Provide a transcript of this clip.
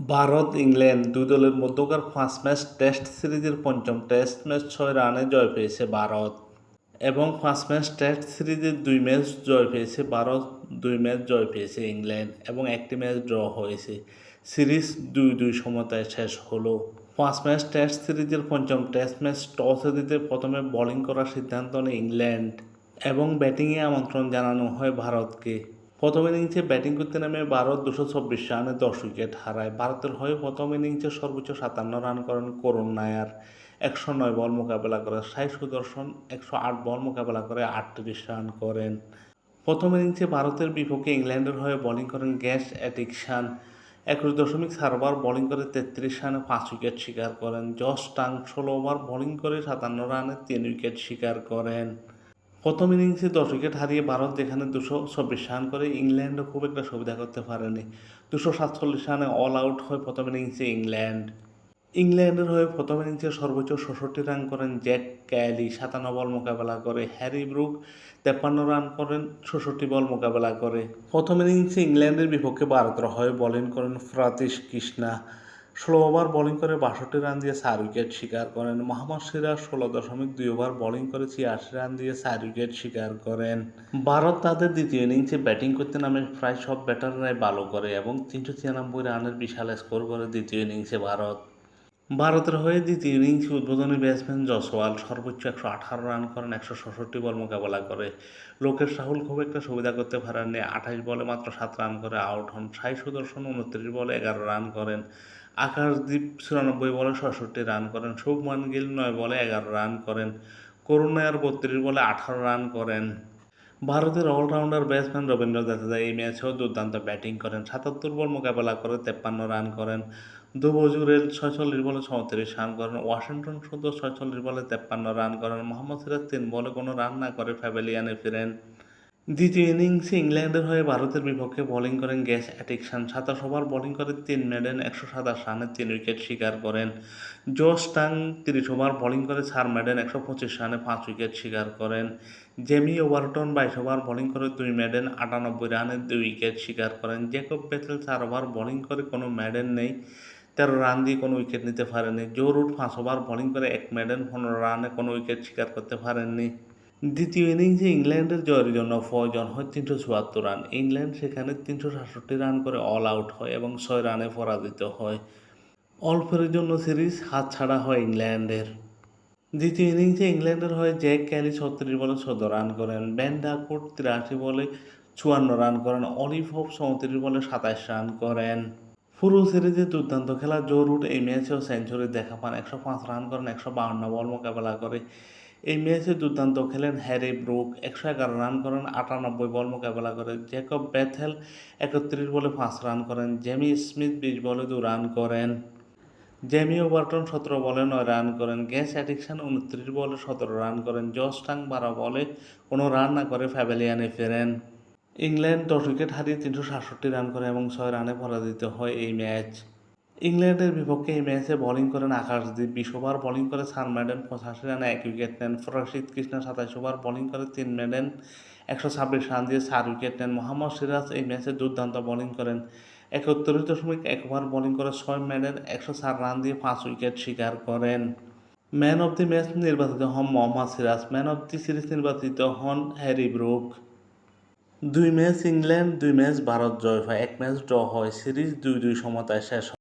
Bharat England দুই দলের মধ্যকার ৫ ম্যাচ টেস্ট সিরিজের পঞ্চম টেস্ট ম্যাচ ৬ রানে জয় পেয়েছে ভারত এবং ৫ ম্যাচ টেস্ট সিরিজের ২ ম্যাচ জয় পেয়েছে ভারত, ২ ম্যাচ জয় পেয়েছে ইংল্যান্ড এবং একটি ম্যাচ ড্র হয়েছে। সিরিজ ২-২ সমতায় শেষ হলো। ৫ ম্যাচ টেস্ট সিরিজের পঞ্চম টেস্ট ম্যাচ টসে জিতে প্রথমে বোলিং করার সিদ্ধান্ত নেয় ইংল্যান্ড এবং ব্যাটিংয়ে আমন্ত্রণ জানানো হয় ভারতকে। প্রথম ইনিংসে ব্যাটিং করতে নেমে ভারত ২২৪ রানে ১০ উইকেট হারায়। ভারতের হয়ে প্রথম ইনিংসে সর্বোচ্চ ৫৭ রান করেন করুণ নায়ার, ১০৯ বল মোকাবেলা করে সাই সুদর্শন ১০৮ বল মোকাবেলা করে ৩৮ রান করেন। প্রথম ইনিংসে ভারতের বিপক্ষে ইংল্যান্ডের হয়ে বোলিং করেন গ্যাস অ্যাটিকসান, ২১.৪ ওভার বোলিং করে ৩৩ রানে ৫ উইকেট শিকার করেন। জশ টাং ১৬ ওভার বোলিং করে ৫৭ রানে ৩ উইকেট শিকার করেন। প্রথম ইনিংসে ১০ উইকেট হারিয়ে ভারত যেখানে ২২৬ রান করে, ইংল্যান্ডও খুব একটা সুবিধা করতে পারেনি। ২৪৭ রানে অল আউট হয় প্রথম ইনিংসে ইংল্যান্ড। ইংল্যান্ডের হয়ে প্রথম ইনিংসে সর্বোচ্চ ৬৬ রান করেন জ্যাক ক্যালি, ৫৭ বল মোকাবেলা করে। হ্যারি ব্রুক ৫৩ রান করেন ৬৬ বল মোকাবেলা করে। প্রথম ইনিংসে ইংল্যান্ডের বিপক্ষে ভারতের হয়ে বোলিং করেন প্রাতিশ কৃষ্ণা, ১৬ ওভার বোলিং করে ৬২ রান দিয়ে ৪ উইকেট শিকার করেন। মোহাম্মদ সিরাজ ১৬.২ ওভার বোলিং করে ৮৬ রান দিয়ে ৪ উইকেট শিকার করেন। ভারত তাদের দ্বিতীয় ইনিংসে ব্যাটিং করতে নামে প্রায় সব ব্যাটাররাই ভালো করে এবং ৩৯৬ রানের বিশাল স্কোর করে দ্বিতীয় ইনিংসে ভারতের হয়ে দ্বিতীয় ইনিংসে উদ্বোধনী ব্যাটসম্যান জসওয়াল সর্বোচ্চ ১১৮ রান করেন ১৬৬ বল মোকাবেলা করে। লোকেশ রাহুল খুব একটা সুবিধা করতে পারেননি, ২৮ বলে মাত্র ৭ রান করে আউট হন। সাই সুদর্শন ২৯ বলে ১১ রান করেন। আকাশদীপ ৯৪ বলে ৬৬ রান করেন। শুভমান গিল ৯ বলে ১১ রান করেন। করুণ নায়ার ৩২ বলে ১৮ রান করেন। ভারতের অলরাউন্ডার ব্যাটসম্যান রবীন্দ্র জাদেজা এই ম্যাচেও দুর্দান্ত ব্যাটিং করেন, ৭৭ বল মোকাবেলা করে ৫৩ রান করেন। ধ্রুব জুরেল ৪৬ বলে ৩৪ রান করেন। ওয়াশিংটন সুন্দর ৪৬ বলে ৫৩ রান করেন। মোহাম্মদ সিরাজ ৩ বলে কোনো রান না করে প্যাভিলিয়নে ফিরেন। দ্বিতীয় ইনিংসে ইংল্যান্ডের হয়ে ভারতের বিপক্ষে বোলিং করেন গ্যাস অ্যাটিকসান, ২৭ ওভার বোলিং করে ৩ মেডেন ১২৭ রানে ৩ উইকেট শিকার করেন। জশ টাং ৩০ ওভার বোলিং করে ৪ মেডেন ১২৫ রানে ৫ উইকেট শিকার করেন। জেমি ওভারটন ২২ ওভার বোলিং করে ২ মেডেন ৯৮ রানে ২ উইকেট শিকার করেন। জ্যাকব বেথেল ৪ ওভার বোলিং করে কোনো মেডেন নেই, ১৩ রান দিয়ে কোনো উইকেট নিতে পারেননি। জো রুট ৫ ওভার বোলিং করে ১ মেডেন ১৫ রানে কোনো উইকেট শিকার করতে পারেননি। দ্বিতীয় ইনিংসে ইংল্যান্ডের জয়ের জন্য প্রয়োজন হয় ৩৭৪ রান। ইংল্যান্ড সেখানে ৩৬৭ রান করে অল আউট হয় এবং ৬ রানে পরাজিত হয়। অল্পের জন্য সিরিজ হাতছাড়া হয় ইংল্যান্ডের। দ্বিতীয় ইনিংসে ইংল্যান্ডের হয়ে জ্যাক ক্যালি ৩৬ বলে ১৪ রান করেন। বেন ডাকওয়ার্থ ৮৩ বলে ৫৪ রান করেন। অলিভ হোপ ৩৪ বলে ২৭ রান করেন। পুরো সিরিজে দুর্দান্ত খেলা জো রুট এই ম্যাচেও সেঞ্চুরি দেখা পান, ১০৫ রান করেন ১৫২ বল মোকাবেলা করে। এই ম্যাচে দুর্দান্ত খেলেন হ্যারি ব্রুক, ১১১ রান করেন ৯৮ বল মোকাবেলা করে। জ্যাকব বেথেল ৩১ বলে ৫ রান করেন। জেমি স্মিথ ২০ বলে ২ রান করেন। জেমি ওভারটন ১৭ বলে ৯ রান করেন। গ্যাস অ্যাটিকসান ২৯ বলে ১৭ রান করেন। জশ টাং ১২ বলে কোনো রান না করে প্যাভিলিয়নে ফেরেন। ইংল্যান্ড ১০ উইকেট হারিয়ে ৩৬৭ রান করে এবং ৬ রানে পরাজিত হয় এই ম্যাচ। ইংল্যান্ডের বিপক্ষে এই ম্যাচে বোলিং করেন আকাশদীপ, ২০ ওভার বোলিং করে ৪ মেডেন ৮৫ রানে ১ উইকেট নেন। প্রসিদ্ধ কৃষ্ণা ২৭ ওভার বোলিং করে ৩ মেডেন ১২৬ রান দিয়ে ৪ উইকেট নেন। মোহাম্মদ সিরাজ এই ম্যাচে দুর্দান্ত বোলিং করেন, ৭১.১ ওভার বোলিং করে ৬ মেডেন ১০৪ রান দিয়ে ৫ উইকেট শিকার করেন। ম্যান অব দি ম্যাচ নির্বাচিত হন Mohammad Siraj, man of the series নির্বাচিত হন Harry Brook. ২ match England, ২ match Bharat জয় পায়, ১ ম্যাচ ড্র হয়। সিরিজ ২-২ সমতায় শেষ হয়।